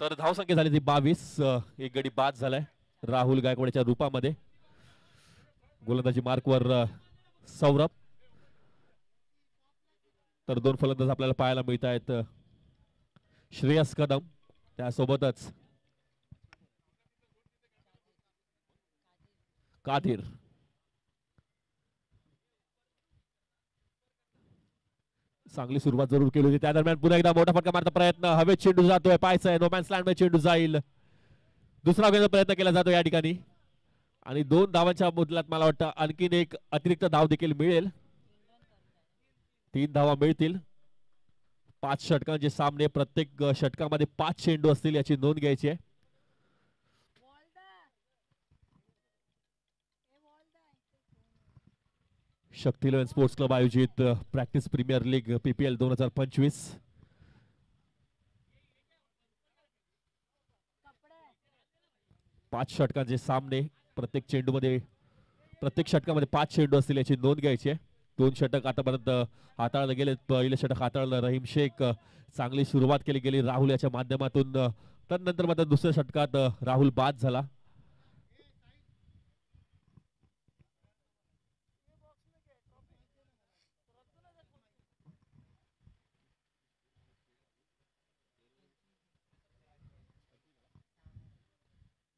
तर धावसंख्या झाली ती 22. एक गडी बाद झालाय राहुल गायकवाडच्या रूपामध्ये. गोलंदाजी मार्कवर सौरभ. तर दोन फलंदाज आपल्याला पाहायला मिळत आहेत. श्रेयस कदम त्यासोबतच कादीर. चांगली सुरुवात जरूर केली होती. त्या दरम्यान पुन्हा एकदा मोठा फटका मारता प्रयत्न. हवेत चेंडू जातोय. पाहायचंय नोमॅन्स लँड मध्ये चेंडू जाईल. दुसरा प्रयत्न केला जातो या ठिकाणी आणि 2 धावांच्या बदल्यात मला वाटतं आणखीन एक अतिरिक्त धाव देखील मिळेल. 3 धावा मिळतील. 5 षटकांचे सामने. प्रत्येक षटकामध्ये 5 चेंडू असतील याची नोंद घ्यायची आहे. शक्ती 11 स्पोर्ट्स क्लब आयोजित प्रॅक्टिस प्रीमियर लीग PPL 2025. 5 षटकांचे सामने. प्रत्येक षटकामध्ये 5 चेंडू असतील याची नोंद घ्यायची आहे. 2 षटक आतापर्यंत हाताळले गेले. पहिलं षटक हाताळलं रहीम शेख. चांगली सुरुवात केली गेली राहुल याच्या माध्यमातून. त्यानंतर मात्र दुसऱ्या षटकात राहुल बाद झाला.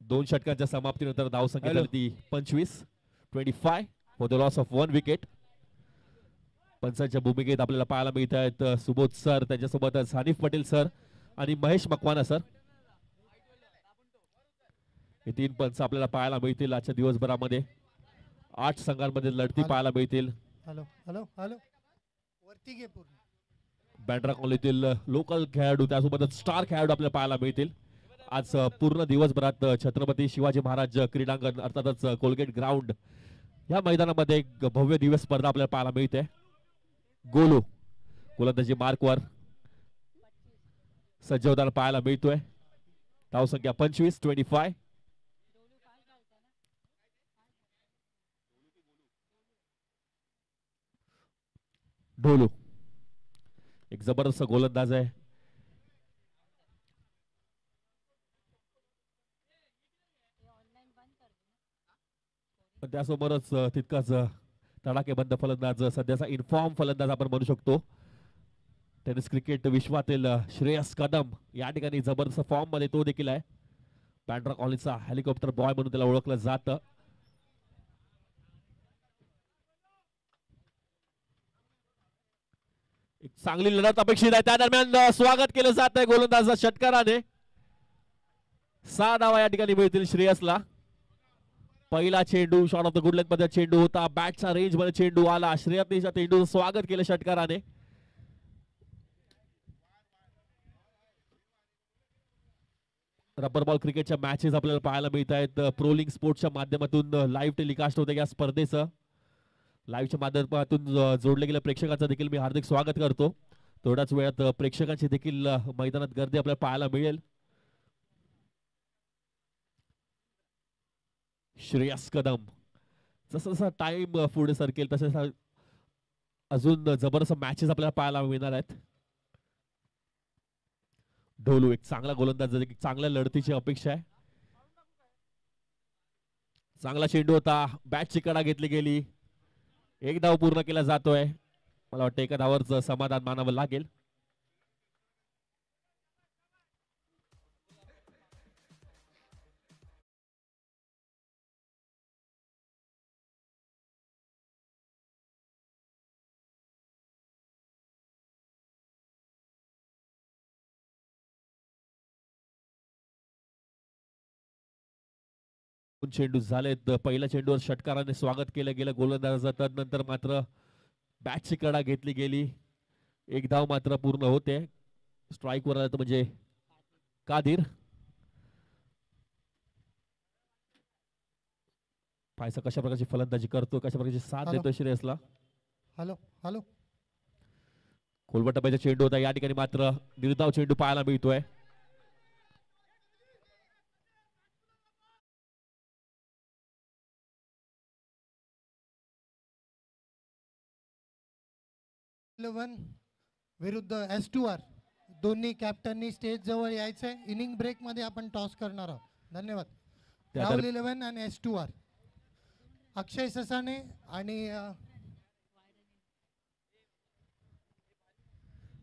दोन षटकांच्या समाप्तीनंतर धावसंख्या झाली ती 25 for the loss of 1 wicket. पंचांच्या भूमिकेत आपल्याला पाहायला मिळत आहेत सुबोध सर, त्यांच्यासोबतच हनीफ पटेल सर आणि महेश मकवाना सर. हे 3 पंच आपल्याला पाहायला मिळतील आजच्या दिवसभरामध्ये. 8 संघांमध्ये लढती पाहायला मिळतील. बँड्रा कॉलनीतील लोकल खेळाडू त्यासोबतच स्टार खेळाडू आपल्याला पाहायला मिळतील. आज पूर्ण दिवसभरात छत्रपती शिवाजी महाराज क्रीडांगण अर्थातच कोलगेट ग्राउंड या मैदानामध्ये एक भव्य दिवस स्पर्धा आपल्याला पाहायला मिळते. गोलू गोलंदाजी मार्कवर सज्ज होताना पाहायला मिळतोय. धावसंख्या 25. ढोलू एक जबरदस्त गोलंदाज आहे. त्यासमोरच तितकाच तडाखेबंद फलंदाज, सध्याचा इन्फॉर्म फलंदाज आपण म्हणू शकतो. टेनिस क्रिकेट विश्वातील श्रेयस कदम या ठिकाणी जबरदस्त फॉर्म मध्ये तो देखील आहे. बँड्रा कॉलनीचा हेलिकॉप्टर बॉय म्हणून त्याला ओळखलं जातं. एक चांगली लढत अपेक्षित आहे. त्या दरम्यान स्वागत केलं जात आहे गोलंदाज षटकाराने. 6 धावा या ठिकाणी मिळतील श्रेयसला. पहिला चेंडू shot of the good length मध्ये चेंडू होता. बॅटचा रेंज मध्ये चेंडू आला. श्रेयसच्या चेंडूचं स्वागत केलं षटकाराने. रबर बॉल क्रिकेटच्या मॅचेस आपल्याला पाहायला मिळत आहेत. प्रोलिंग स्पोर्ट्सच्या माध्यमातून लाईव्ह टेलिकास्ट होते या स्पर्धेचं. लाईव्हच्या माध्यमातून जोडले गेल्या प्रेक्षकांचं देखील मी हार्दिक स्वागत करतो. थोड्याच वेळात प्रेक्षकांची देखील मैदानात गर्दी आपल्याला पाहायला मिळेल. श्रेयस कदम जसं जसं टाइम पुढे सरकेल तसं अजून जबरदस्त मॅचेस आपल्याला पाहायला मिळणार आहेत. ढोलू एक चांगला गोलंदाज, चांगल्या लढतीची अपेक्षा आहे. चांगला चेंडू होता. बॅटची कडा घेतली गेली. एक धाव पूर्ण केला जातोय. मला वाटतं एका धावावरच समाधान मानावं लागेल. चेंडू झालेत. पहिल्या चेंडूवर षटकाराने स्वागत केलं गेलं गोलंदाजाचं. त्यानंतर मात्र बॅटची कडा घेतली गेली. एक धाव मात्र पूर्ण होते. स्ट्राईक वर आलं म्हणजे कादीर. पायसा कशा प्रकारची फलंदाजी करतो, कशा प्रकारची साथ देतो श्रेयसला. खोलवट टप्प्याचा चेंडू होता. या ठिकाणी मात्र निर्धाव चेंडू पाहायला मिळतोय. विरुद्ध S2R दोन्ही कॅप्टननी स्टेज जवळ यायचंय. इनिंग ब्रेक मध्ये आपण टॉस करणार आहोत. धन्यवाद. राहुल 11 आणि S2R. अक्षय ससाने आणि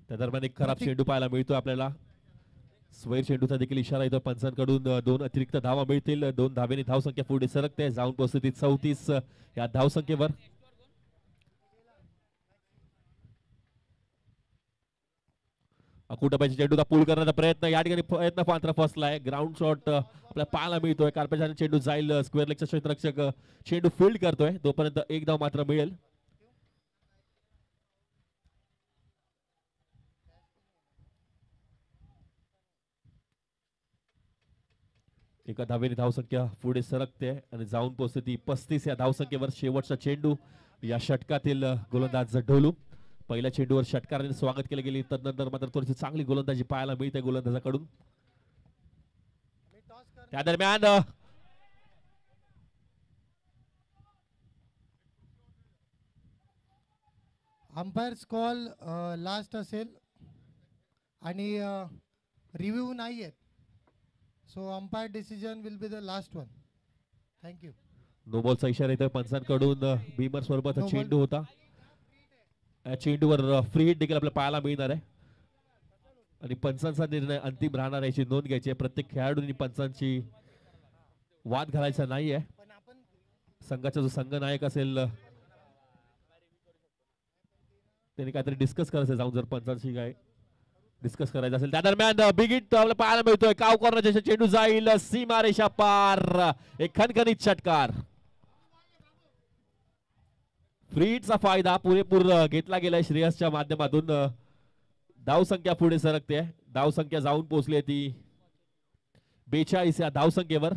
त्या दरम्यान एक खराब चेंडू पाहायला मिळतो आपल्याला. स्वैर चेंडूचा देखील इशारा येतो पंचांकडून. 2 अतिरिक्त धावा मिळतील. 2 धावेने धावसंख्या पुढे सरकते. जाऊन पोहोचते 34 या धावसंख्येवर. अकुटबाईच्या चेंडूचा पूल करण्याचा प्रयत्न या ठिकाणी प्रयत्न मात्र फसलाय. ग्राउंड शॉट आपल्याला पाहायला मिळतोय. कार्पेटच्या चेंडू जाईल स्क्वेअर लेगचा क्षेत्ररक्षक चेंडू फील्ड करतोय. तोपर्यंत एक धाव मात्र मिळेल. एका धावेने धावसंख्या पुढे सरकते आणि जाऊन पोहोचते ती 35 या धावसंख्येवर. शेवटचा चेंडू या षटकातील गोलंदाज ढोलू. पहिल्या चेंडूवर षटकाराने स्वागत केले गेले. तदनंतर मात्र थोडीशी चांगली गोलंदाजी पाहायला मिळते गोलंदाजाकडून. त्या दरम्यान अंपायर्स कॉल लास्ट असेल आणि रिव्ह्यू नाही आहेत. So umpire decision will be the last one. Thank you. No बॉलचा इशारा येतोय पंचांकडून. भीमर स्वरूपाचा चेंडू होता. या चेंडूवर फ्री हिट देखील आपल्याला पाहायला मिळणार आहे आणि पंचांचा निर्णय अंतिम राहणार याची नोंद घ्यायची आहे. प्रत्येक खेळाडूंनी पंचांची वाद घालायचा नाहीये. संघाचा जो संघनायक असेल त्यांनी काहीतरी डिस्कस करायचं जाऊन, जर पंचांशी काय डिस्कस करायचं असेल. त्या दरम्यान बिग हिट आपल्याला पाहायला मिळतोय. काव कॉर्नरच्या चेंडू जाईल सीमारेषा पार. एक खणखणीत षटकार. फ्री हिटचा फायदा पुरेपूर घेतला गेलाय श्रेयसच्या माध्यमातून. धावसंख्या पुढे सरकते. धावसंख्या जाऊन पोहोचली ती 42 या धावसंख्येवर.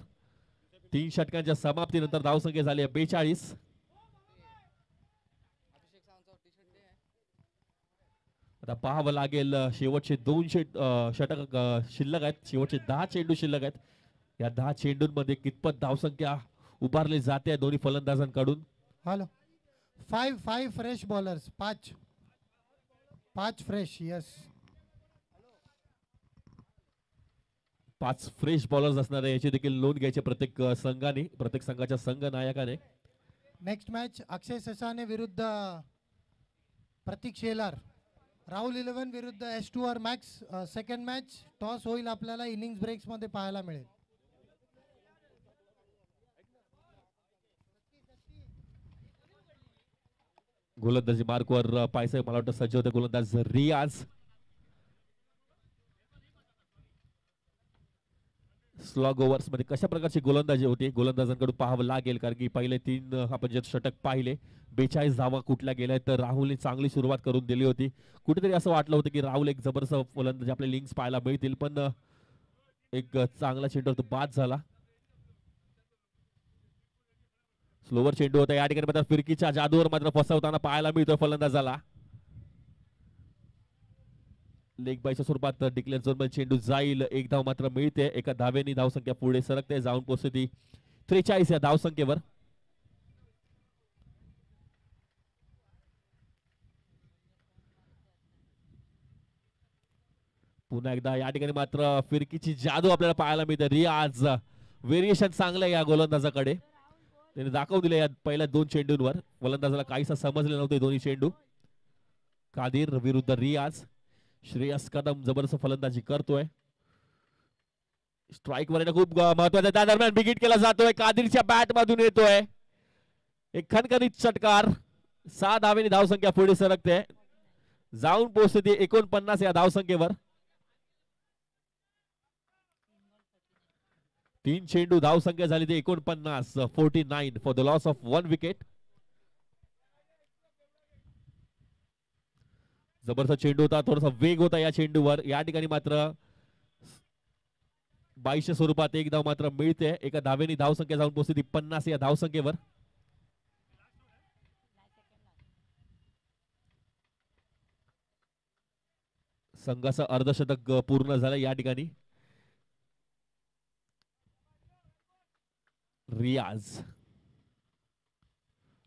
3 षटकांच्या समाप्तीनंतर धावसंख्या झाली आहे 42. आता पाहावं लागेल शेवटचे 2 षटक शिल्लक आहेत. शेवटचे 10 चेंडू शिल्लक आहेत. या 10 चेंडूंमध्ये कितपत धावसंख्या उभारली जाते दोन्ही फलंदाजांकडून. Hello 5 fresh bowlers. 5 fresh. Yes 5 fresh bowlers असणारे याची देखील नोंद घ्यायची प्रत्येक संघाने, प्रत्येक संघाच्या संघ नायकाने. नेक्स्ट मॅच अक्षय ससाने विरुद्ध प्रतीक शेलार. राहुल 11 विरुद्ध S2R max. Second match toss होईल आपल्याला इनिंग्स ब्रेक्स मध्ये पाहायला मिळेल. गोलंदाजी मार्कवर पायसे मला वाटतं सज्ज होते गोलंदाज रियाज. स्लॉग ओव्हर्स मध्ये कशा प्रकारची गोलंदाजी होती गोलंदाजांकडून पाहावं लागेल, कारण की पहिले 3 आपण जे षटक पाहिले 42 धावा कुठल्या गेल्या. तर राहुलने चांगली सुरुवात करून दिली होती. कुठेतरी असं वाटलं होतं की राहुल एक जबरदस्त फलंदाजी आपले लिंक्स पाहायला मिळतील, पण एक चांगला चेंडू तो बाद झाला. स्लोवर चेंडू होता या ठिकाणी. मात्र फिरकीच्या जादूवर मात्र फसवताना पाहायला मिळतोय फलंदाजाला. लेग बायच्या स्वरूपात डिक्लेअर झोन मध्ये चेंडू जाईल. एक धाव मात्र मिळते. एका धावेनी धावसंख्या पुढे सरकते. जाऊन पोहोचते ती 43 या धावसंख्येवर. पुन्हा एकदा या ठिकाणी मात्र फिरकीची जादू आपल्याला पाहायला मिळते. रियाज व्हेरिएशन चांगलं या गोलंदाजाकडे. त्याने दाखवून दिले या पहिल्या 2 चेंडूंवर. गोलंदाजाला काहीसा समजले नव्हते दोन्ही चेंडू. कादिर विरुद्ध रियाज. श्रेयस कदम जबरदस्त फलंदाजी करतोय. स्ट्राईक वर खूप महत्वाचा. त्या दरम्यान बिग हिट केला जातोय. कादिरच्या बॅट मधून येतोय एक खणखणीत षटकार. 6 धावेनी धावसंख्या पुढे सरकते. जाऊन पोहोचते ती 49 या धावसंख्येवर. 3 चेंडू धावसंख्या झाली ती 49. 49 for the loss of 1 wicket. जबरदस्त चेंडू होता. थोडासा वेग होता या चेंडूवर. या ठिकाणी मात्र 22 स्वरूपात एक धाव मात्र मिळते. एका धावेनी धावसंख्या जाऊन पोहोचते ती 50 या धावसंख्येवर. संघाचं अर्धशतक पूर्ण झालं या ठिकाणी. रियाज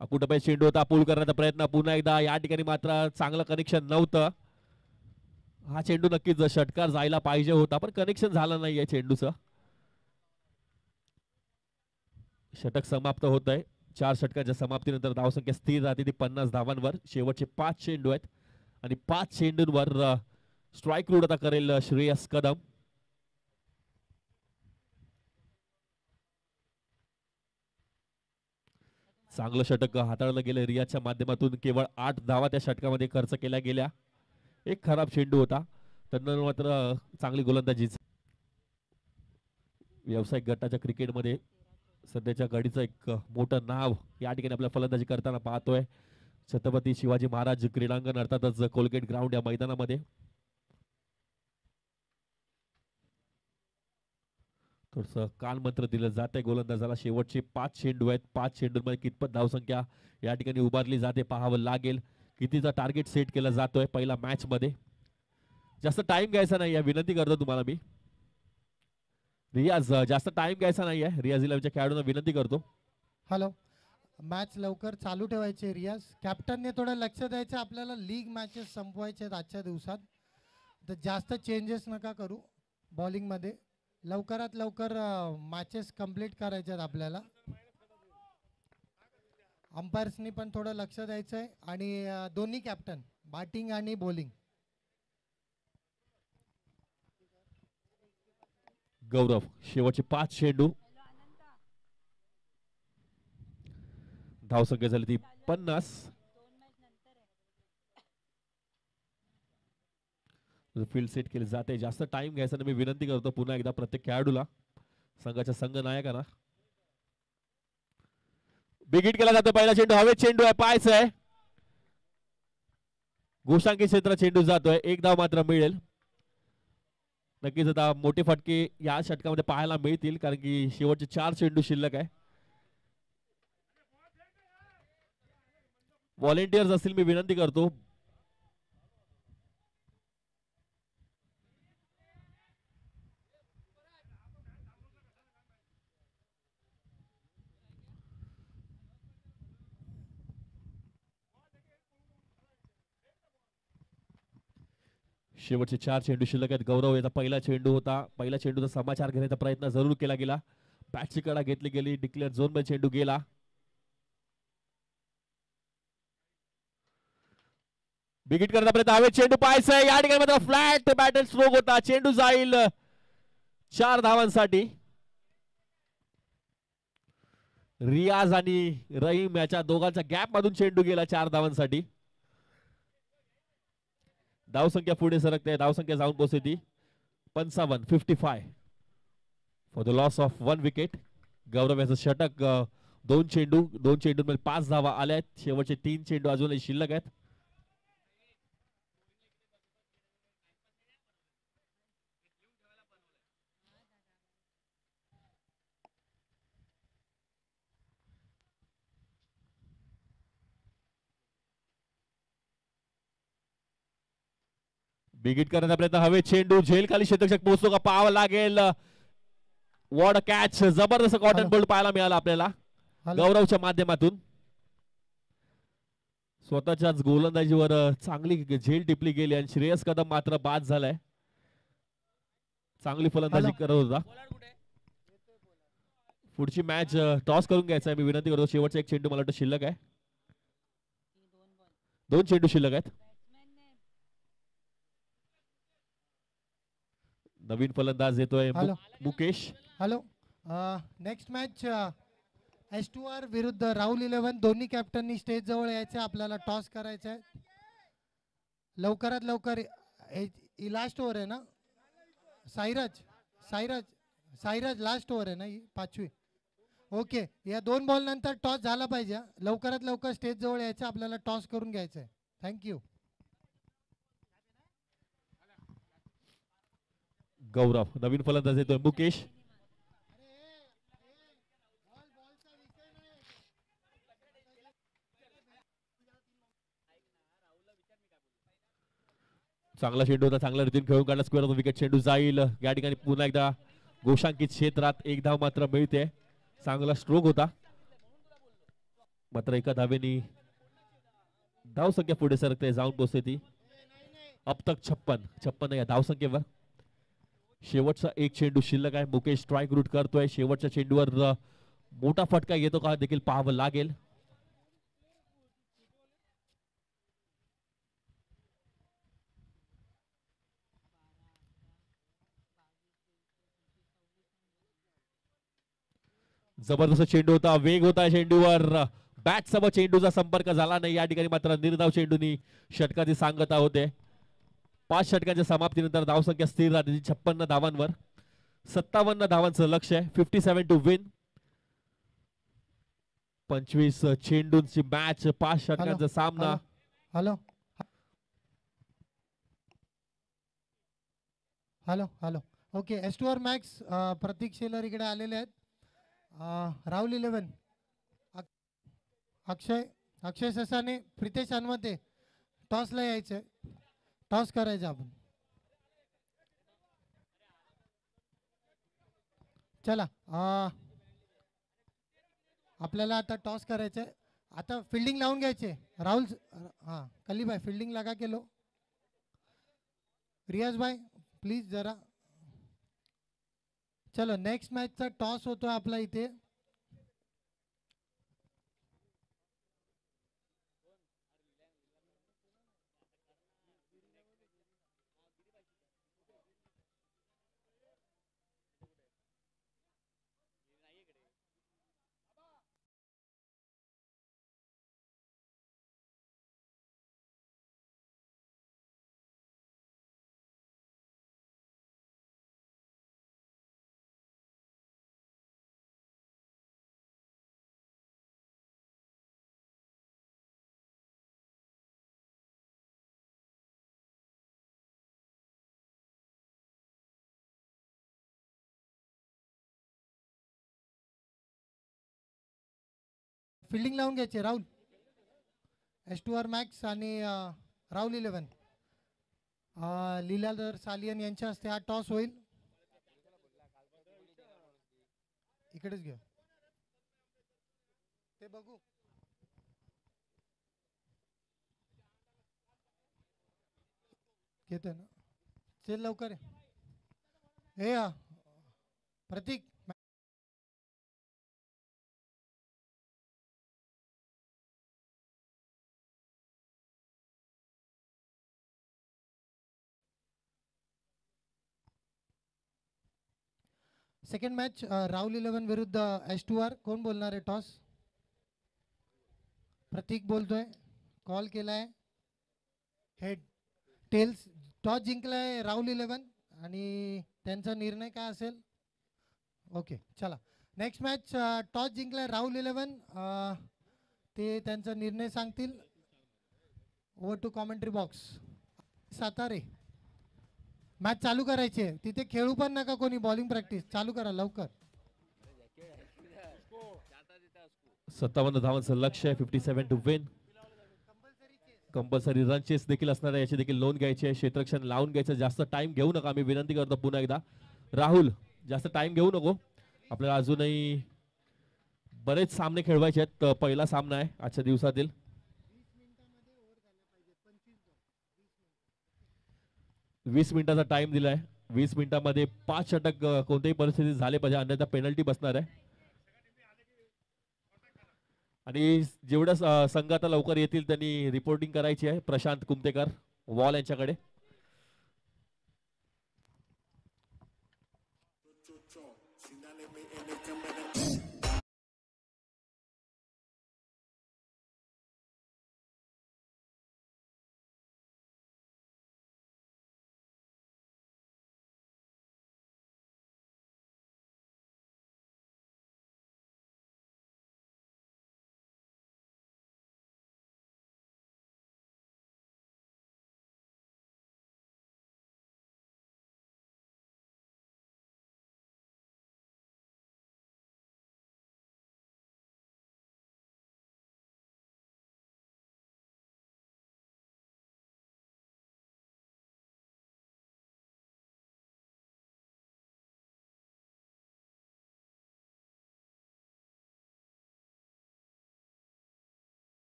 अकुटबाई चेंडू होता. पूल करण्याचा प्रयत्न पुन्हा एकदा. या ठिकाणी मात्र चांगलं कनेक्शन नव्हतं. हा चेंडू नक्कीच षटकार जायला पाहिजे होता, पण कनेक्शन झालं नाहीये चेंडूचं. षटक समाप्त होत आहे. 4 षटकांच्या समाप्तीनंतर धावसंख्या स्थिर राहते ती 50 धावांवर. शेवटचे 5 चेंडू आहेत आणि 5 चेंडूंवर स्ट्राईक रोड आता करेल श्रेयस कदम. चांगलं षटक हाताळलं गेलं रियाजच्या माध्यमातून. केवळ 8 धावा त्या षटकामध्ये खर्च केल्या गेल्या. एक खराब चेंडू होता, तर मात्र चांगली गोलंदाजी. व्यावसायिक गटाच्या क्रिकेटमध्ये सध्याच्या घडीचं एक मोठं नाव या ठिकाणी आपल्या फलंदाजी करताना पाहतोय. छत्रपती शिवाजी महाराज क्रीडांगण अर्थातच कोलगेट ग्राउंड या मैदानामध्ये. थोडस कान मंत्र दिलं जाते गोलंदाजाला. शेवटचे 5 चेंडू आहेत. 5 चेंडूंमध्ये कितपत धावसंख्या या ठिकाणी उभारली जाते पाहावं लागेल. कितीचा टार्गेट सेट केला जातोय पहिला मॅच मध्ये. जास्त टाइम घ्यायचा नाही, विनंती करतो तुम्हाला मी. रियाज जास्त टाइम घ्यायचा नाहीये. रियाज इलेव्हनच्या खेळाडूंना विनंती करतो. हॅलो, मॅच लवकर चालू ठेवायचे. रियाज कॅप्टनने थोडं लक्ष द्यायचं. आपल्याला लीग मॅचेस संपवायचे आहेत आजच्या दिवसात, तर जास्त चेंजेस नका करू बॉलिंगमध्ये. लवकरात लवकर मॅचेस कंप्लीट करायचे आहेत आपल्याला. अंपायर्सनी पण थोडं लक्ष द्यायचं आहे आणि दोन्ही कॅप्टन बॅटिंग आणि बॉलिंग. गौरव शेवटचे 5 चेंडू. धावसंख्या झाली ती 50. फील्ड सेट केले जाते. जास्त टाइम घ्यायचा नाही, मी विनंती करतो पुन्हा एकदा प्रत्येक खेळाडूला, संघाच्या संघ नायकांना. बिगिट केला जातो. पहिला चेंडू हवेत चेंडू आहे, पायच आहे. गोशांकी क्षेत्र चेंडू जातोय. एक धाव मात्र मिळेल. नक्कीच आता मोठे फटके या षटकामध्ये पाहायला मिळतील, कारण की शेवटचे 4 चेंडू शिल्लक आहे. व्हॉलेंटियर्स असतील, मी विनंती करतो. शेवटचे 4 चेंडू शिल्लक आहेत. गौरव याचा पहिला चेंडू होता. पहिल्या चेंडूचा समाचार घेण्याचा प्रयत्न जरूर केला गेला. बॅटची कडा घेतली गेली. डिक्लेअर झोन मध्ये चेंडू गेला. बिगिट करता प्रयत्न हवे चेंडू पाहायचा या ठिकाणी मात्र फ्लॅट बॅटल स्ट्रोक होता. चेंडू जाईल 4 धावांसाठी. रियाज आणि रहीम याच्या दोघांच्या गॅप मधून चेंडू गेला 4 धावांसाठी. धावसंख्या पुढे सरकते. धावसंख्या जाऊन पोहोचते 55 for the loss of 1 wicket. Gaurav याचं षटक. 2 चेंडूंमध्ये 5 धावा आल्या आहेत. शेवटचे 3 चेंडू अजूनही शिल्लक आहेत. बिगिट करण्याचा प्रयत्न हवे चेंडू झेल खाली क्षेत्ररक्षक पोहोचतो का पाहावं लागेल. What catch. जबरदस्त कॉटन बोल्ड पाहायला मिळाला आपल्याला गौरवच्या माध्यमातून. स्वतःच्याच गोलंदाजीवर चांगली झेल टिपली गेली आणि श्रेयस कदम मात्र बाद झालाय. चांगली फलंदाजी करत होता. पुढची मॅच टॉस करून घ्यायचा आहे, मी विनंती करतो. शेवटचा 1 चेंडू मला वाटतं शिल्लक आहे. 2 चेंडू शिल्लक आहेत. नवीन फलंदाज येतोय Mukesh. Hello, next match S2R विरुद्ध राहुल 11. दोन्ही कॅप्टननी स्टेज जवळ यायचं. आपल्याला टॉस करायचा आहे लवकरात लवकर. लास्ट ओव्हर आहे ना साईराज? साईराज लास्ट ओव्हर आहे ना ही 5वी. ओके, या 2 बॉल नंतर टॉस झाला पाहिजे. लवकरात लवकर स्टेज जवळ यायचं. आपल्याला टॉस करून घ्यायचं आहे. थँक्यू. गौरव. नवीन फलंदाज येतोय मुकेश. चांगला चेंडू होता. चांगल्या रीतीने खेळून काढला. Square of wicket. चेंडू जाईल या ठिकाणी पुन्हा एकदा गोशांकित क्षेत्रात. 1 धाव मात्र मिळते. चांगला स्ट्रोक होता. मात्र एका धावेनी धावसंख्या पुढे सरकते. जाऊन पोहोचते ती अब तक 56 या धावसंख्येवर. शेवटचा एक चेंडू शिल्लक आहे. मुकेश स्ट्राईक रूट करतोय. शेवटच्या चेंडूवर मोठा फटका येतो का देखील पाहावं लागेल. जबरदस्त चेंडू होता. वेग होता चेंडूवर. बॅट सोबत चेंडूचा संपर्क झाला नाही. या ठिकाणी मात्र निर्धाव चेंडूनी षटकाची सांगता होते. 5 षटकांच्या समाप्तीनंतर धावसंख्या स्थिर राहते 56 धावांवर. 57 धावांचं लक्ष आहे. 57 टू विन. 25 चेंडूंची मॅच. 5 षटकांचा सामना. Hello hello hello okay. S2R max Pratik Shelar इकडे आलेले आहेत. राहुल 11 अक्षय ससाने, प्रितेश हनुमते टॉसला यायचंय. टॉस करायचं आपण. चला आपल्याला आता टॉस करायचंय. आता फिल्डिंग लावून घ्यायचे. राहुल हाँ कली भाई फिल्डिंग लगा के लो. रियाज भाई प्लीज जरा. चलो नेक्स्ट मॅचचा टॉस होतो आपला इथे. फिल्डिंग लावून घ्यायचे राहुल. S2R मॅक्स आणि राहुल 11 लीलाधर सालियन यांच्या हस्ते हा टॉस होईल. इकडेच घ्या ते बघू. घेतोय ना. चल लवकर हे प्रतीक. सेकंड मॅच राहुल 11 विरुद्ध S2R. कोण बोलणार आहे टॉस? प्रतीक बोलतोय. कॉल केलाय. Head tails. टॉस जिंकलाय राहुल 11 आणि त्यांचा निर्णय काय असेल? ओके चला नेक्स्ट मॅच. टॉस जिंकलाय राहुल 11. ते त्यांचा निर्णय सांगतील. Over to commentary box. सातारे मॅच चालू करायची आहे. तिथे खेळू पण नका कोणी. बॉलिंग प्रॅक्टिस चालू करा लवकर. 57 धावांचं लक्ष आहे. 57 to win. Compulsory run chase देखील असणार आहे. याची देखील नोंद घ्यायची आहे. क्षेत्ररक्षण लावून घ्यायचं. जास्त टाइम घेऊ नका. मी विनंती करतो पुन्हा एकदा. राहुल जास्त टाइम घेऊ नको. आपल्याला अजूनही बरेच सामने खेळवायचे आहेत. पहिला सामना आहे आजच्या दिवसातील. 20 मिनिटाचा टाइम दिलाय. 20 मिनिटांमध्ये 5 षटक कोणत्याही परिस्थितीत झाले पाहिजे, अन्यथा पेनल्टी बसणार आहे. आणि जेवढ्या संघ आता लवकर येतील त्यांनी रिपोर्टिंग करायची आहे. प्रशांत कुमतेकर वॉल यांच्याकडे.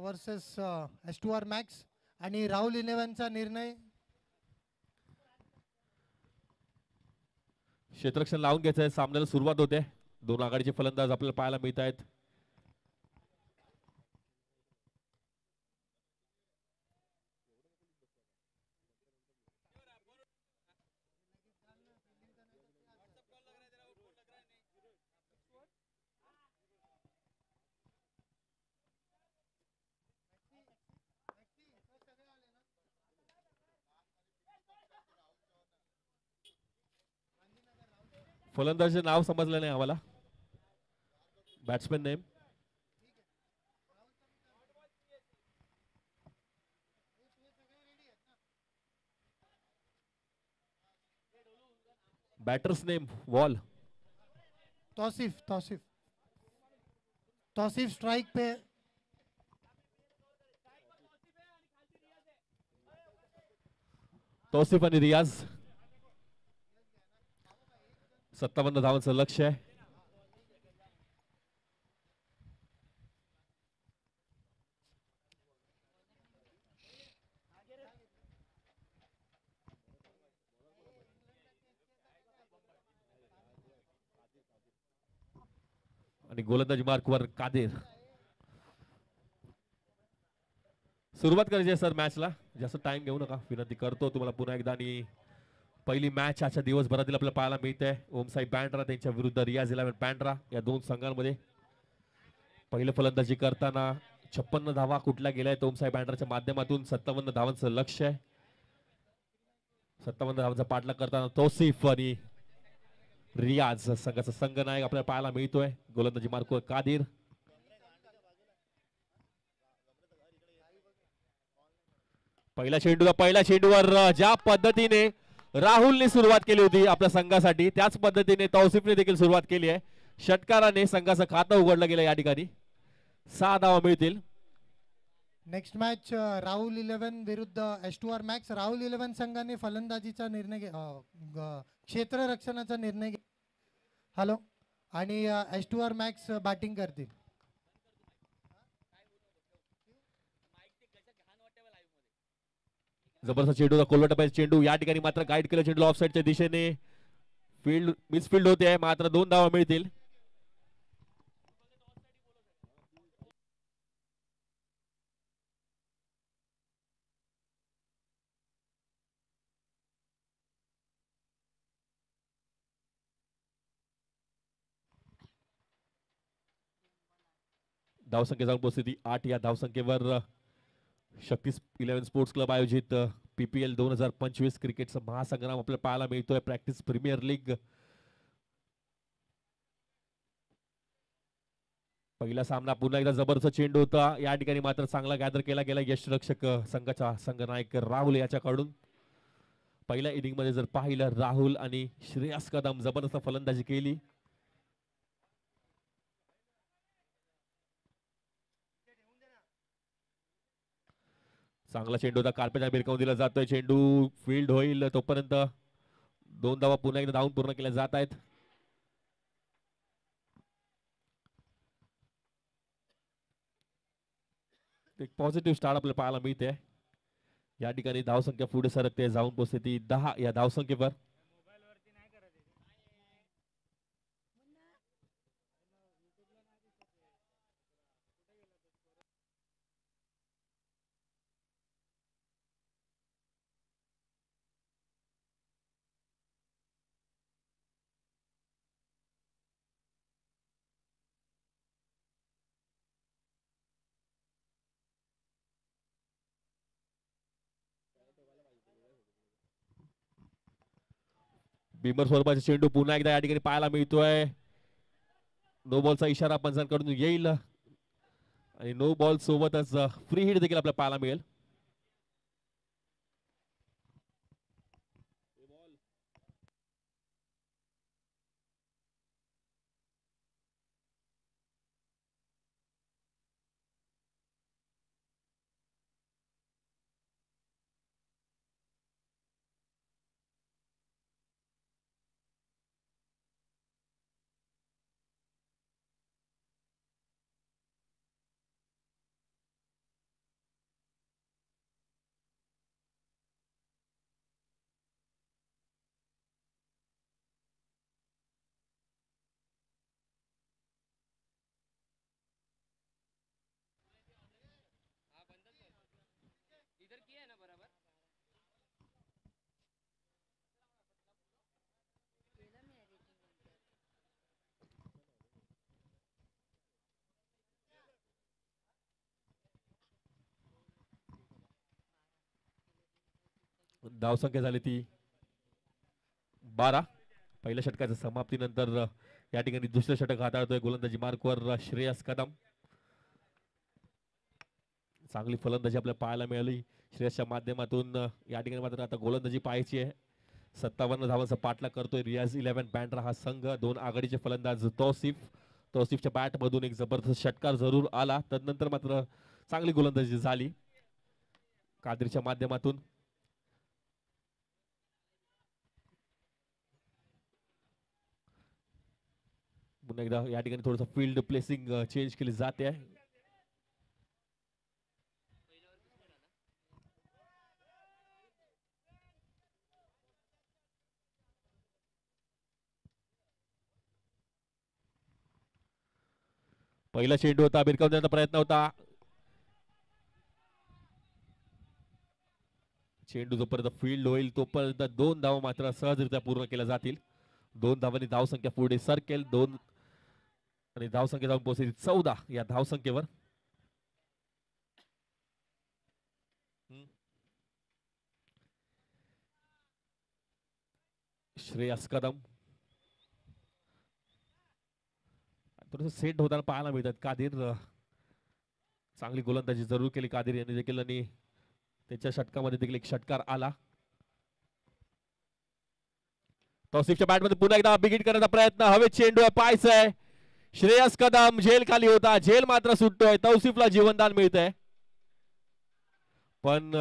वर्सेस S2R मॅक्स आणि राहुल 11चा निर्णय. क्षेत्ररक्षण लावून घ्यायचंय. सामन्याला सुरुवात होते. दोन आघाडीचे फलंदाज आपल्याला पाहायला मिळत आहेत. फलंदाजाचे नाव समजलं नाही आम्हाला. Batsman name. Batters name wall. Tausif Tausif Tausif strike पे. तौसिफ आणि रियाज. 57 धावांचं लक्ष आहे. आणि गोलंदाजी मार्कवर कादेर. सुरुवात करायची आहे सर मॅचला. जास्त टाइम घेऊ नका विनंती करतो तुम्हाला पुन्हा एकदा. आणि पहिली मॅच आजच्या दिवसभरातील आपल्याला पाहायला मिळते. ओमसाई बँड्रा त्यांच्या विरुद्ध रियाज 11 बँड्रा या दोन संघांमध्ये. पहिलं फलंदाजी करताना 56 धावा कुठल्या गेल्या आहेत ओमसाई बँड्राच्या माध्यमातून. 57 धावांचं लक्ष आहे. 57 धावांचा पाठलाग करताना तौसिफ आणि रियाज संघाचा संघनायक आपल्याला पाहायला मिळतोय. गोलंदाजी मार्कवर कादिर. पहिल्या चेंडूवर ज्या पद्धतीने राहुलने सुरुवात केली होती आपल्या संघासाठी त्याच पद्धतीने तौसिफने देखील सुरुवात केली आहे. षटकाराने संघाचं खातं उघडलं गेलं या ठिकाणी. 6 धावा मिळतील. नेक्स्ट मॅच राहुल 11 विरुद्ध S2R मॅक्स. राहुल 11 संघाने फलंदाजीचा निर्णय क्षेत्ररक्षणाचा निर्णय. हॅलो. आणि S2R मॅक्स बॅटिंग करतील. जबरदस्त चेंडू कोलवटा पाहिजे चेंडू या ठिकाणी मात्र गाईड केलं चेंडू ऑफ साईडच्या दिशेने. फील्ड मिसफील्ड होते आहे मात्र 2 धावा मिळतील. धावसंख्या जाऊन पोहोचली 8 या धावसंख्येवर. शक्ती 11 स्पोर्ट्स क्लब आयोजित PPL 2025 क्रिकेटचा महासंग्राम आपल्याला पाहायला मिळतोय. Practice premier league. पहिला सामना पुन्हा एकदा जबरदस्त चेंडू होता या ठिकाणी मात्र चांगला गॅदर केला गेला यष्टिरक्षक संघाचा संघनायक राहुल याच्याकडून. पहिल्या इनिंग मध्ये जर पाहिलं राहुल आणि श्रेयस कदम जबरदस्त फलंदाजी केली. चांगला चेंडू होता. कार्पेटला भिरकावून दिला जातोय. चेंडू फील्ड होईल तोपर्यंत 2 धावा पुन्हा एकदा धावून पूर्ण केल्या जात आहेत. एक पॉझिटिव्ह स्टार्ट आपल्याला पाहायला मिळते. या ठिकाणी धावसंख्या पुढे सरकते जाऊन पोहोचते ती 10 या धावसंख्येवर. बिमर स्वरूपाचा चेंडू पुन्हा एकदा या ठिकाणी पाहायला मिळतोय. नो बॉलचा इशारा पंचांकडून येईल आणि नो बॉल सोबतच फ्री हिट देखील आपल्याला पाहायला मिळेल. धावसंख्या झाली ती 12. पहिल्या षटकाच्या समाप्तीनंतर या ठिकाणी दुसरं षटक हाताळतोय गोलंदाजी मार्कवर श्रेयस कदम. चांगली फलंदाजी आपल्याला पाहायला मिळाली श्रेयसच्या माध्यमातून. या ठिकाणी मात्र आता गोलंदाजी पाहायची आहे. 57 धावांचा पाठलाग करतोय रियाज 11 बँड्रा हा संघ. 2 आघाडीचे फलंदाज तौसिफच्या बॅट मधून एक जबरदस्त षटकार जरूर आला. तदनंतर मात्र चांगली गोलंदाजी झाली कादरीच्या माध्यमातून. पुन्हा एकदा या ठिकाणी थोडंसं फील्ड प्लेसिंग चेंज केली जाते आहे. पहिला चेंडू होता, भिरकावण्याचा प्रयत्न होता. चेंडू जोपर्यंत फील्ड होईल तोपर्यंत 2 धावा मात्र सहजरित्या पूर्ण केल्या जातील. 2 धावांनी धावसंख्या पुढे सरकेल. 2 आणि धावसंख्या जाऊन पोहोचेल 14 या धावसंख्येवर. श्रेयस कदम थोडस सेट होताना पाहायला मिळतात. कादिर चांगली गोलंदाजी जरूर केली कादिर यांनी देखील आणि त्याच्या षटकामध्ये देखील एक षटकार आला. तौसिफच्या बॅटमध्ये पुन्हा एकदा बिगिट करण्याचा प्रयत्न. हवेत चेंडू आहे, पाहायचंय श्रेयस कदम झेल खाली होता. झेल मात्र सुटतोय. तौसिफला जीवनदान मिळतंय. पण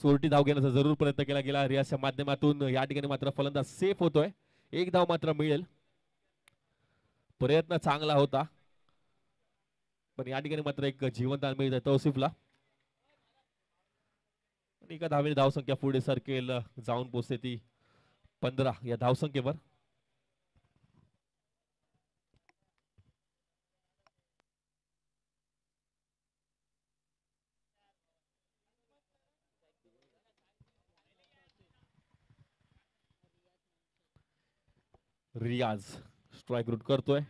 चोरटी धाव घेण्याचा जरूर प्रयत्न केला गेला रियाजच्या माध्यमातून. या ठिकाणी मात्र फलंदाज सेफ होतोय. 1 धाव मात्र मिळेल. प्रयत्न चांगला होता पण या ठिकाणी मात्र एक जीवनदान मिळत आहे तौसिफला. एका धावेने धावसंख्या पुढे सरकेल. जाऊन पोहोचते ती 15 या धावसंख्येवर. रियाज स्ट्राइक रूट करतोय.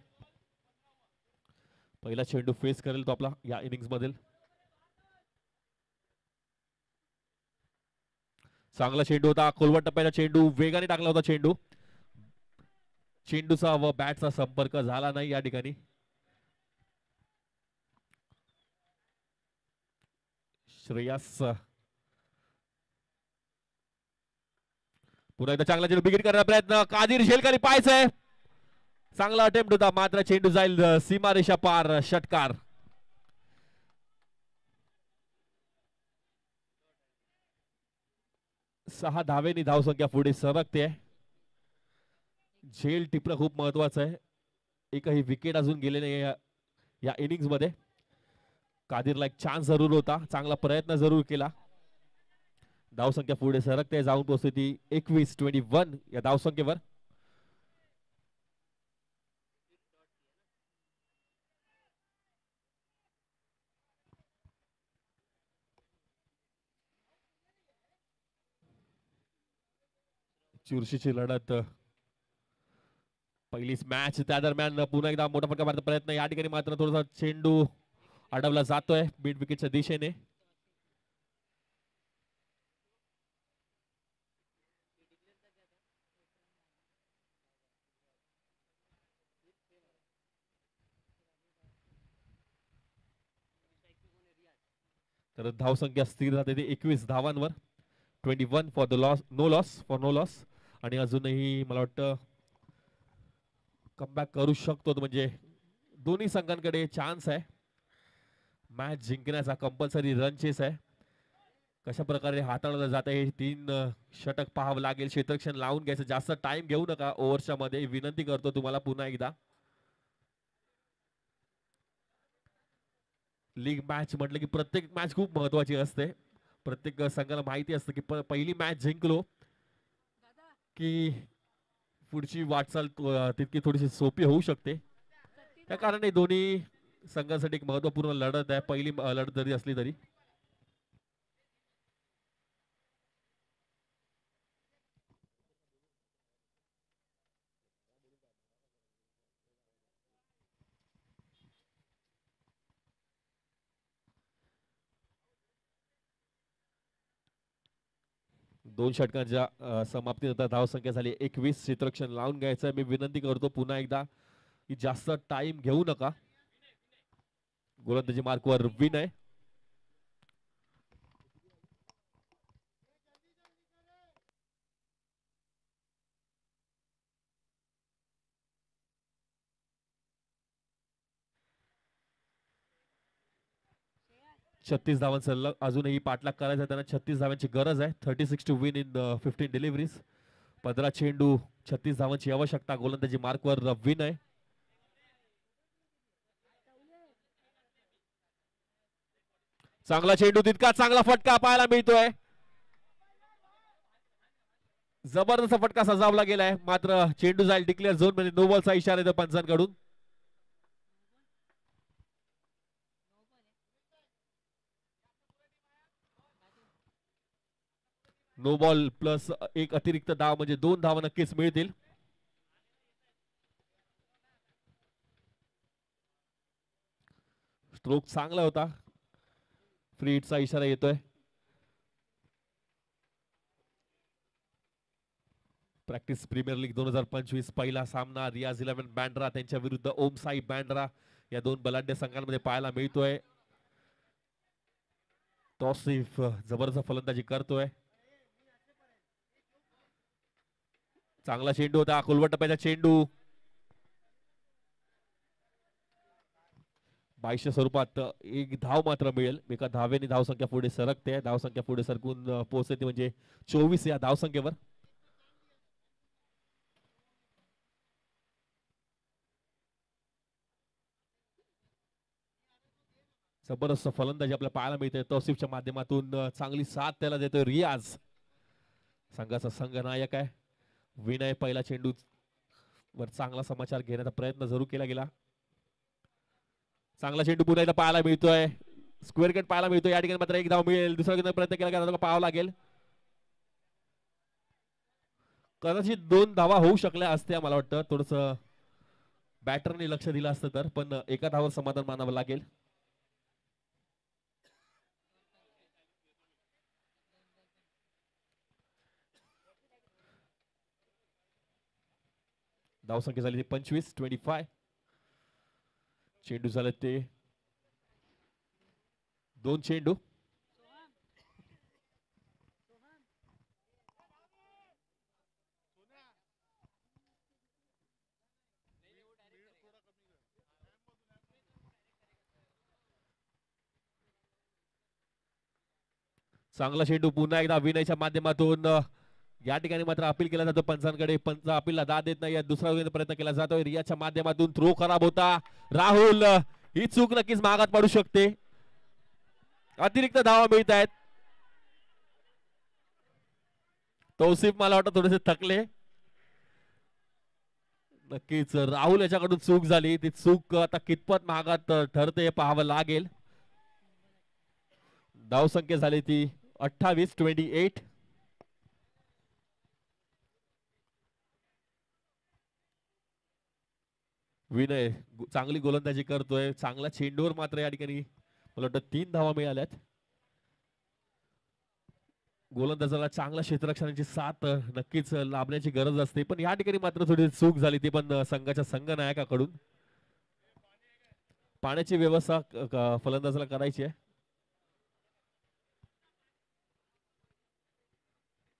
पहिला चेंडू फेस करेल तो आपला या इनिंग्स मधील. चांगला चेंडू होता. खोलवट टप्प्याचा चेंडू वेगाने टाकला होता. चेंडूचा व बॅटचा संपर्क झाला नाही या ठिकाणी. श्रेयस पुन्हा एकदा चांगला चेंडू बिगिट करण्याचा प्रयत्न. कादिर झेलखाली पाहायचंय. चांगला अटेम्प्ट होता मात्र चेंडू जाईल सीमारेषा पार. षटकार. सहा धावेनी धावसंख्या पुढे सरकते. झेल टिपणं खूप महत्वाचं आहे. एकही विकेट अजून गेले नाही या इनिंग्स मध्ये. कादिरला एक चान्स जरूर होता. चांगला प्रयत्न जरूर केला. धावसंख्या पुढे सरकते. जाऊन पोहोचते ती 21 या धावसंख्येवर. चुरशीची लढत पहिलीच मॅच. त्या दरम्यान पुन्हा एकदा मोठा फटका मारण्याचा प्रयत्न. या ठिकाणी मात्र थोडासा चेंडू अडवला जातोय मिड विकेटच्या दिशेने. तर धावसंख्या स्थिर राहते 21 धावांवर. 21 for the loss, no loss. आणि अजूनही मला वाटतं कमबॅक करू शकतो. म्हणजे दोन्ही संघांकडे चान्स आहे मॅच जिंकण्याचा. कंपल्सरी रन चेस आहे. कशा प्रकारे हाताळलं जात आहे हे 3 षटक पाहावं लागेल. क्षेत्ररक्षण लावून घ्यायचं. जास्त टाइम घेऊ नका ओव्हरच्या मध्ये विनंती करतो तुम्हाला पुन्हा एकदा. लीग मॅच म्हटलं की प्रत्येक मॅच खूप महत्वाची असते. प्रत्येक संघाला माहिती असतं की पहिली मॅच जिंकलो की पुढची वाटचाल तितकी थोडीशी सोपी होऊ शकते. त्या कारणाने दोन्ही संघांसाठी एक महत्वपूर्ण लढत आहे. पहिली लढत जरी असली तरी. 2 षटकांच्या समाप्तीनंतर धावसंख्या झाली 21. क्षेत्ररक्षण लावून घ्यायचं मी विनंती करतो पुन्हा एकदा की जास्त टाइम घेऊ नका. गोलंदाजी मार्कवर विनय. छत्तीस धावांचं अजूनही पाठलाग करायचा त्यांना. 36 धावांची गरज आहे. 36 टू विन इन 15 डिलिव्हरीज. 15 चेंडू 36 धावांची आवश्यकता. गोलंदाजी मार्कवर विनय. चांगला चेंडू तितका चांगला फटका पाहायला मिळतोय. जबरदस्त फटका सजावला गेलाय मात्र चेंडू जाईल डिक्लेअर झोन मध्ये. नो बॉलचा इशारा येतो पंचांकडून. नो बॉल प्लस एक अतिरिक्त धाव म्हणजे 2 धावा नक्कीच मिळतील. स्ट्रोक चांगला होता. फ्री हिटचा इशारा येतोय. प्रॅक्टिस प्रीमियर लीग 2025 पहिला सामना रियाज 11 बँड्रा त्यांच्या विरुद्ध ओम साई बँड्रा या दोन बलाढ्य संघांमध्ये पाहायला मिळतोय. तौसिफ जबरदस्त फलंदाजी करतोय. चांगला चेंडू होता. कुलवट टप्प्याचा चेंडू 22 स्वरूपात एक धाव मात्र मिळेल. एका धावेने धावसंख्या पुढे सरकते. धावसंख्या पुढे सरकून पोहोचते म्हणजे 24 या धावसंख्येवर. जबरदस्त फलंदाजी आपल्याला पाहायला मिळते. तौसिफच्या माध्यमातून चांगली साथ त्याला देतोय रियाज. संघाचा संघनायक आहे. विनय पहिला चेंडू वर चांगला समाचार घेण्याचा प्रयत्न जरूर केला गेला. चांगला चेंडू पुन्हा एकदा पाहायला मिळतोय. स्क्वेअर कट पाहायला मिळतोय. या ठिकाणी मात्र एक धाव मिळेल. दुसरा प्रयत्न केला गेला पाहावा लागेल. कदाचित 2 धावा होऊ शकल्या असत्या मला वाटतं. थोडस बॅटरने लक्ष दिलं असतं तर. पण एका धावावर समाधान मानावं लागेल. धावसंख्या झाली 25. चेंडू झाले ते 2 चेंडू. चांगला चेंडू पुन्हा एकदा विनयच्या माध्यमातून. या ठिकाणी मात्र अपील केला जातो पंचांकडे. पंच अपीलला दाद देत नाही. दुसरा प्रयत्न केला जातोय. रियाच्या माध्यमातून थ्रो खराब होता. राहुल ही चूक नक्कीच मागात पडू शकते. अतिरिक्त धावा मिळत आहेत. तौसिफ मला वाटतं थोडेसे थकले. नक्कीच राहुल याच्याकडून चूक झाली. ती चूक आता कितपत महागात ठरते पाहावं लागेल. धावसंख्या झाली ती 28. विनय चांगली गोलंदाजी करतोय. चांगला चेंडूवर मात्र या ठिकाणी मला वाटतं 3 धावा मिळाल्यात. गोलंदाजाला चांगला क्षेत्ररक्षणाची साथ नक्कीच लाभण्याची गरज असते. पण या ठिकाणी मात्र थोडी चूक झाली ती पण संघाच्या संघनायकाकडून. पाण्याची व्यवस्था फलंदाजाला करायची आहे.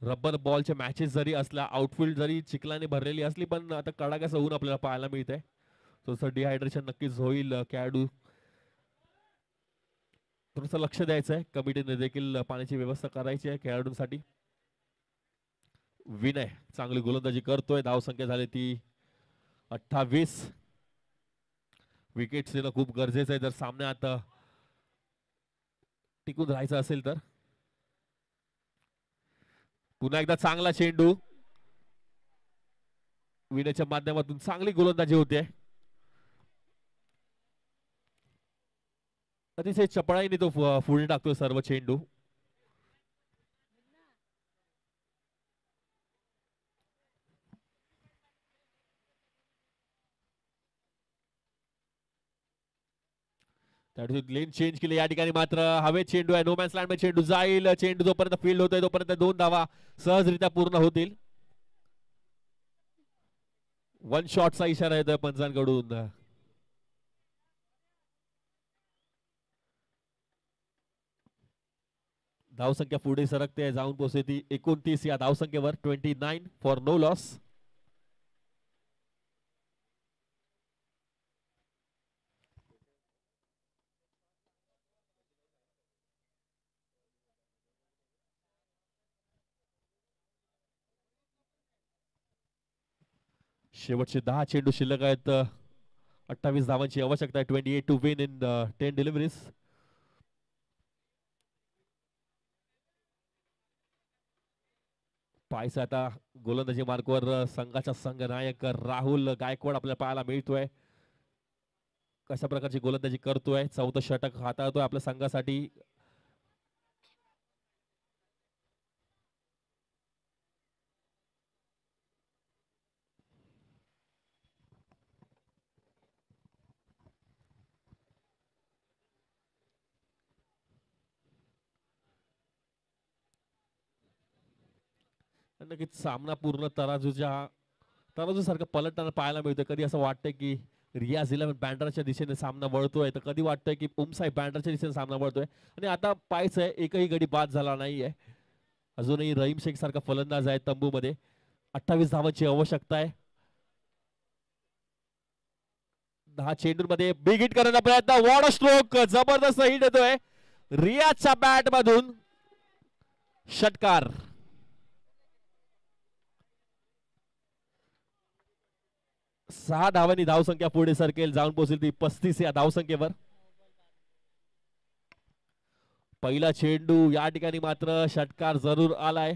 रबर बॉलच्या मॅचेस जरी असल्या, आउटफील्ड जरी चिखलाने भरलेली असली, पण आता कडाक्याचं ऊन आपल्याला पाहायला मिळतंय. थोडंसं डिहायड्रेशन नक्कीच होईल. खेळाडू थोडंसं लक्ष द्यायचं आहे. कमिटीने देखील पाण्याची व्यवस्था करायची आहे खेळाडूंसाठी. विनय चांगली गोलंदाजी करतोय. धावसंख्या झाली ती 28. विकेट्स देणं खूप गरजेचं आहे जर सामन्यात टिकून राहायचं असेल तर. पुन्हा एकदा चांगला चेंडू विनयच्या माध्यमातून. चांगली गोलंदाजी होते. अतिशय चपळाईने तो पुढे टाकतोय सर्व चेंडू. लेन चेंज केली या ठिकाणी मात्र हवेत चेंडू आहे. नो मॅन्स लँड मध्ये चेंडू जाईल. चेंडू जोपर्यंत फील्ड होतोय तोपर्यंत 2 धावा सहजरित्या पूर्ण होतील. 1 शॉटचा इशारा येतोय पंचांकडून. धावसंख्या पुढे सरकते, जाऊन पोहोचते 29 या धावसंख्येवर. 29 फॉर नो लॉस. शेवटचे 10 चेंडू शिल्लक आहेत. 28 धावांची आवश्यकता आहे. 28 टू विन इन 10 डिलिव्हरीज. पाहायचं आता गोलंदाजी मार्कवर संघाचा संघनायक राहुल गायकवाड आपल्याला पाहायला मिळतोय. कशा प्रकारची गोलंदाजी करतोय. 4थं षटक हाताळतोय आपल्या संघासाठी. नक्कीच सामना पूर्ण तराजू सारखं पलटताना पाहायला मिळतोय. कधी असं वाटतंय की रियाज 11 बँड्राच्या दिशेने सामना वळतोय, तर कधी वाटतंय की उमसाहेब बँड्राच्या दिशेने सामना वळतोय. आणि आता पाहायचंय एकही गडी बाद झाला नाहीये. अजूनही रहीम शेख सारखा फलंदाज आहे तंबूमध्ये. 28 धावांची आवश्यकता आहे. 10 चेंडूंमध्ये बिग हिट करण्याचा प्रयत्न. What a stroke. जबरदस्त हिट येतोय रियाजच्या बॅट मधून. षटकार. 6 धावांनी धावसंख्या पुढे सरकेल, जाऊन पोहोचेल ती 35 या धावसंख्येवर. पहिला चेंडू या ठिकाणी मात्र षटकार जरूर आलाय.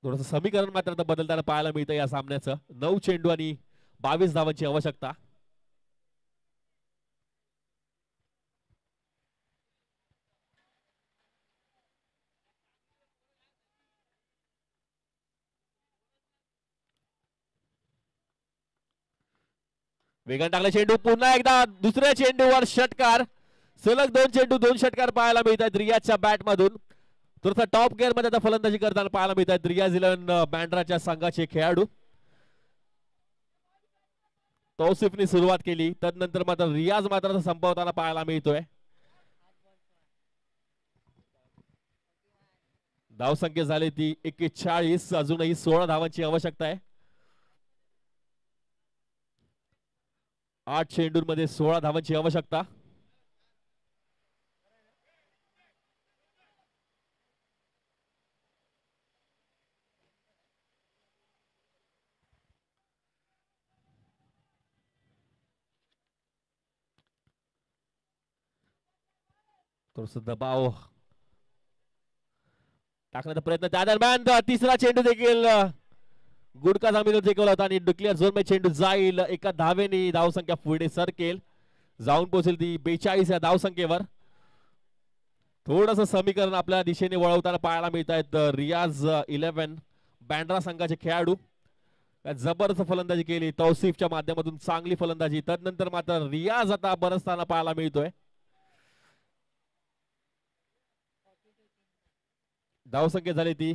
थोडंसं समीकरण मात्र आता बदलताना पाहायला मिळतं या सामन्याचं. 9 चेंडू आणि 22 धावांची आवश्यकता. वेगाने टाकला चेंडू. पुन्हा एकदा दुसऱ्या चेंडूवर षटकार. सलग 2 चेंडू 2 षटकार पाहायला मिळत आहेत रियाजच्या बॅट मधून. थोडासा टॉप गिअर मध्ये आता फलंदाजी करताना पाहायला मिळत आहेत रियाज 11 बँड्राच्या संघाचे खेळाडू. तौसिफने सुरुवात केली, तदनंतर मात्र रियाज मात्र संपवताना पाहायला मिळतोय. धावसंख्या झाली ती 41. अजूनही 16 धावांची आवश्यकता आहे. 8 चेंडूंमध्ये 16 धावांची आवश्यकता. थोडस दबाव टाकण्याचा प्रयत्न. त्या दरम्यान तिसरा चेंडू देखील गुडका जमिनीवर टेकवला होता आणि डिक्लेअर झोन मध्ये चेंडू जाईल. एका धावेने धावसंख्या पुढे सरकेल, जाऊन पोहोचेल ती 42 या धावसंख्येवर. थोडस समीकरण आपल्या दिशेने वळवताना पाहायला मिळत आहेत रियाज 11 बँड्रा संघाचे खेळाडू. जबरदस्त फलंदाजी केली तौसिफच्या माध्यमातून, चांगली फलंदाजी. तदनंतर मात्र रियाज आता बरसताना पाहायला मिळतोय. धावसंख्या झाली ती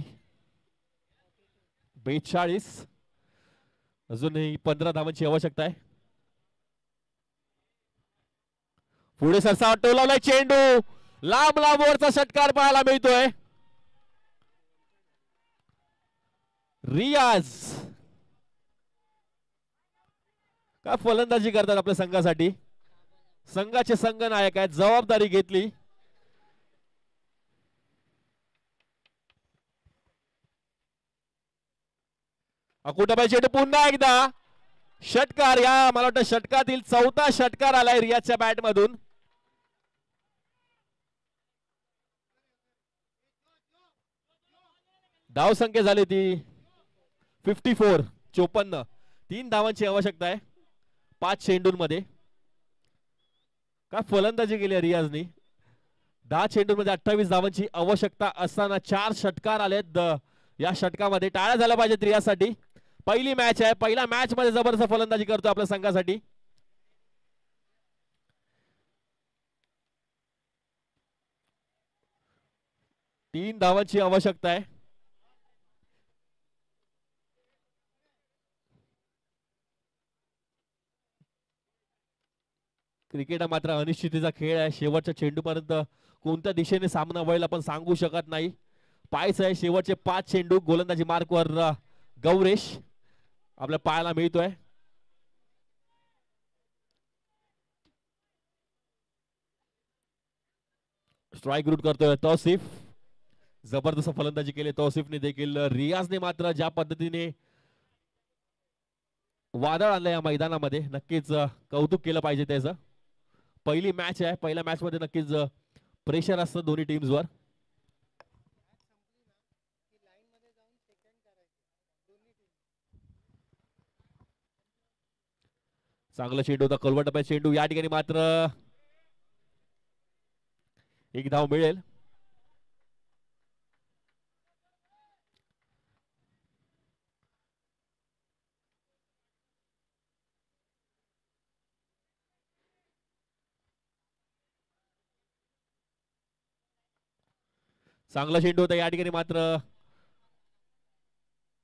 42. अजूनही 15 धावांची आवश्यकता आहे. पुढे सरसा टोलावलाय चेंडू. लांब लांबवरचा षटकार पाहायला मिळतोय. रियाज काय फलंदाजी करतात आपल्या संघासाठी. संघाचे संघनायक आहेत, जबाबदारी घेतली. अकुटाबाई चेंडू पुन्हा एकदा षटकार. या मला वाटतं षटकातील 4था षटकार आलाय रियाजच्या बॅट मधून. धाव संख्या झाली ती 54. 3 धावांची आवश्यकता आहे 5 चेंडूंमध्ये. काय फलंदाजी केली रियाजनी. 10 चेंडूंमध्ये 28 धावांची आवश्यकता असताना 4 षटकार आलेत. या षटकामध्ये टाळ्या झाल्या पाहिजेत रियाजसाठी. पहिली मॅच आहे, पहिल्या मॅच मध्ये जबरदस्त फलंदाजी करतो आपल्या संघासाठी. 3 धावांची आवश्यकता आहे. क्रिकेट हा मात्र अनिश्चितीचा खेळ आहे. शेवटच्या चेंडूपर्यंत कोणत्या दिशेने सामना वळेल आपण सांगू शकत नाही. पायच आहे शेवटचे 5 चेंडू. गोलंदाजी मार्कवर गौरेश आपल्या पायाला मिळतोय. स्ट्राइक रूट करतोय तौसिफ. जबरदस्त फलंदाजी केली तौसिफने देखील. रियाजने मात्र ज्या पद्धतीने वादळ आणलं या मैदानामध्ये नक्कीच कौतुक केलं पाहिजे त्याचं. पहिली मॅच आहे. पहिल्या मॅच मध्ये नक्कीच प्रेशर असतं दोन्ही टीम्सवर. चांगला चेंडू होता. कलवट टप्प्यात चेंडू. या ठिकाणी मात्र एक धाव मिळेल. चांगला चेंडू होता. या ठिकाणी मात्र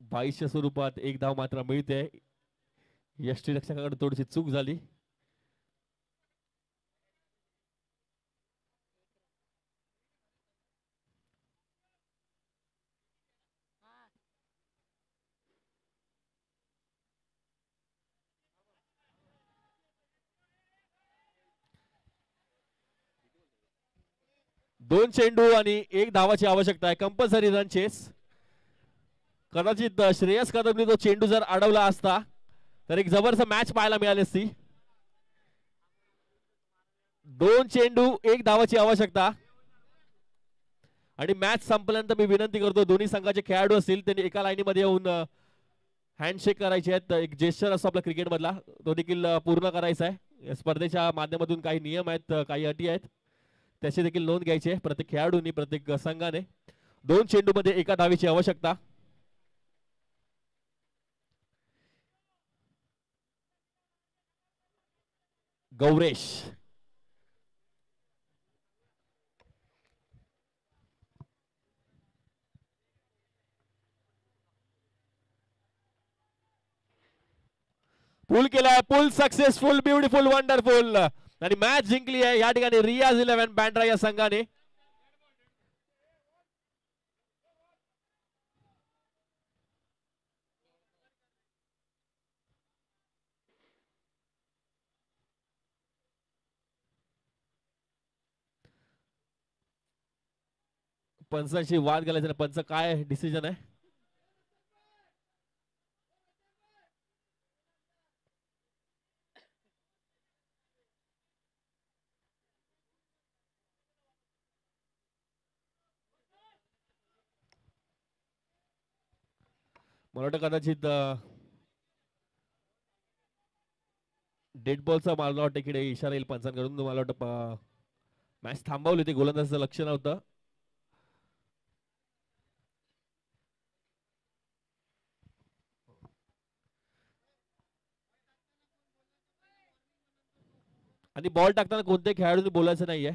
22च्या स्वरूपात एक धाव मात्र मिळते. यष्टीरक्षकाकडे थोडीशी चूक झाली. दोन चेंडू आणि एक धावाची आवश्यकता आहे. Compulsory run chess. कदाचित श्रेयस कदमने तो चेंडू जर अडवला असता तर एक जबरदस्त मॅच पाहायला मिळाली असती. दोन चेंडू एक धावाची आवश्यकता. आणि मॅच संपल्यानंतर मी विनंती करतो दोन्ही संघाचे खेळाडू असतील त्यांनी एका लाईनीमध्ये येऊन हँडशेक करायचे आहेत. एक जेस्चर असतो आपल्या क्रिकेट मधला तो देखील पूर्ण करायचा आहे. या स्पर्धेच्या माध्यमातून काही नियम आहेत, काही अटी आहेत, त्याची देखील नोंद घ्यायची आहे प्रत्येक खेळाडूंनी, प्रत्येक संघाने. दोन चेंडू मध्ये एका धावेची आवश्यकता. गौरेश पुल केलाय. पुल सक्सेसफुल, ब्युटिफुल, वंडरफुल. आणि मॅच जिंकली आहे या ठिकाणी रियाज 11 बँड्रा या संघाने. पंचांशी वाद घालायचा. पंच काय डिसिजन आहे? मला वाटतं कदाचित डेड बॉलचा मला वाटतं इकडे इशारा येईल पंचांकडून. मला वाटतं मॅच थांबवली होती. गोलंदाजाचं लक्ष नव्हतं. आणि बॉल टाकताना कोणत्याही खेळाडूने बोलायचं नाहीये.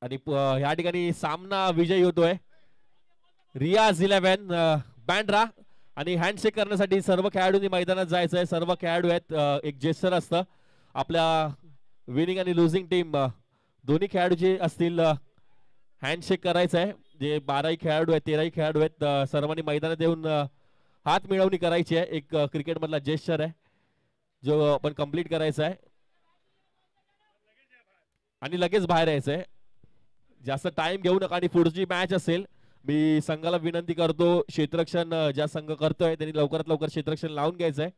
आणि या ठिकाणी सामना विजयी होतोय रियाज 11 बँड्रा. आणि हँडशेक करण्यासाठी सर्व खेळाडूंनी मैदानात जायचं आहे. सर्व खेळाडू आहेत. एक जेस्चर असतं आपल्या विनिंग आणि लुझिंग टीम दोन्ही खेळाडू जे असतील हँडशेक करायचं आहे. जे 12ही खेळाडू आहेत, 13ही खेळाडू आहेत, सर्वांनी मैदानात येऊन हात मिळवणी करायची आहे. एक क्रिकेट मधला जेस्चर आहे जो आपण कंप्लीट करायचा आहे आणि लगेच बाहेर यायचंय. जास्त टाइम घेऊ नका. आणि पुढची मॅच असेल मी संघाला विनंती करतो क्षेत्ररक्षण ज्या संघ करतोय त्यांनी लवकरात लवकर क्षेत्ररक्षण लावून घ्यायचंय.